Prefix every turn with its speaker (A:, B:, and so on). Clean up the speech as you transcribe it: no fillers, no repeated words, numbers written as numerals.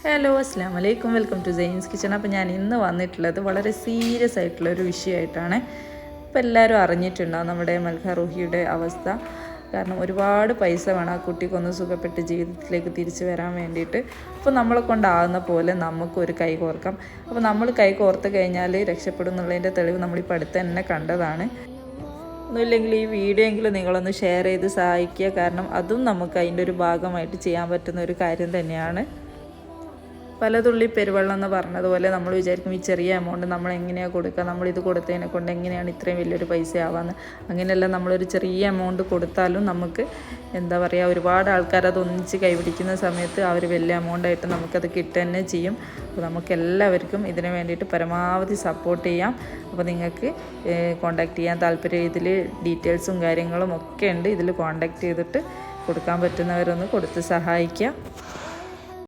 A: Hello അസ്സാം വലൈക്കും, welcome to signs kitchen. അപ്പോൾ ഞാൻ ഇന്ന് വന്നിട്ടുള്ളത് വളരെ സീരിയസ് ആയിട്ടുള്ളൊരു വിഷയമായിട്ടാണ്. ഇപ്പോൾ എല്ലാവരും അറിഞ്ഞിട്ടുണ്ടാകും നമ്മുടെ മൽഹ റൂഹിയുടെ അവസ്ഥ. കാരണം ഒരുപാട് പൈസ വേണം ആ കുട്ടിക്കൊന്ന് സുഖപ്പെട്ട് ജീവിതത്തിലേക്ക് തിരിച്ചു വരാൻ വേണ്ടിയിട്ട്. അപ്പോൾ നമ്മളെ കൊണ്ടാകുന്ന പോലെ നമുക്കൊരു കൈ കോർക്കാം. അപ്പോൾ നമ്മൾ കൈ കോർത്ത് കഴിഞ്ഞാൽ രക്ഷപ്പെടും എന്നുള്ളതിൻ്റെ തെളിവ് നമ്മളിപ്പോൾ അടുത്ത് തന്നെ കണ്ടതാണ്. ഒന്നുമില്ലെങ്കിൽ ഈ വീഡിയോ എങ്കിലും നിങ്ങളൊന്ന് ഷെയർ ചെയ്ത് സഹായിക്കുക. കാരണം അതും നമുക്ക് അതിൻ്റെ ഒരു ഭാഗമായിട്ട് ചെയ്യാൻ പറ്റുന്ന ഒരു കാര്യം തന്നെയാണ്. പലതുള്ളി പെരുവെള്ളം എന്ന് പറഞ്ഞതുപോലെ നമ്മൾ വിചാരിക്കും ഈ ചെറിയ എമൗണ്ട് നമ്മൾ എങ്ങനെയാണ് കൊടുക്കുക, നമ്മളിത് കൊടുത്തതിനെ കൊണ്ട് എങ്ങനെയാണ് ഇത്രയും വലിയൊരു പൈസ ആവാന്ന്. അങ്ങനെയല്ല, നമ്മളൊരു ചെറിയ എമൗണ്ട് കൊടുത്താലും നമുക്ക് എന്താ പറയുക, ഒരുപാട് ആൾക്കാർ അത് ഒന്നിച്ച് കൈപിടിക്കുന്ന സമയത്ത് അവർ വലിയ എമൗണ്ടായിട്ട് നമുക്കത് കിട്ടുക തന്നെ ചെയ്യും. അപ്പോൾ നമുക്കെല്ലാവർക്കും ഇതിന് വേണ്ടിയിട്ട് പരമാവധി സപ്പോർട്ട് ചെയ്യാം. അപ്പോൾ നിങ്ങൾക്ക് കോൺടാക്റ്റ് ചെയ്യാൻ താല്പര്യം, ഇതിൽ ഡീറ്റെയിൽസും കാര്യങ്ങളും ഒക്കെ ഉണ്ട്. ഇതിൽ കോൺടാക്റ്റ് ചെയ്തിട്ട് കൊടുക്കാൻ പറ്റുന്നവരൊന്ന് കൊടുത്ത് സഹായിക്കുക.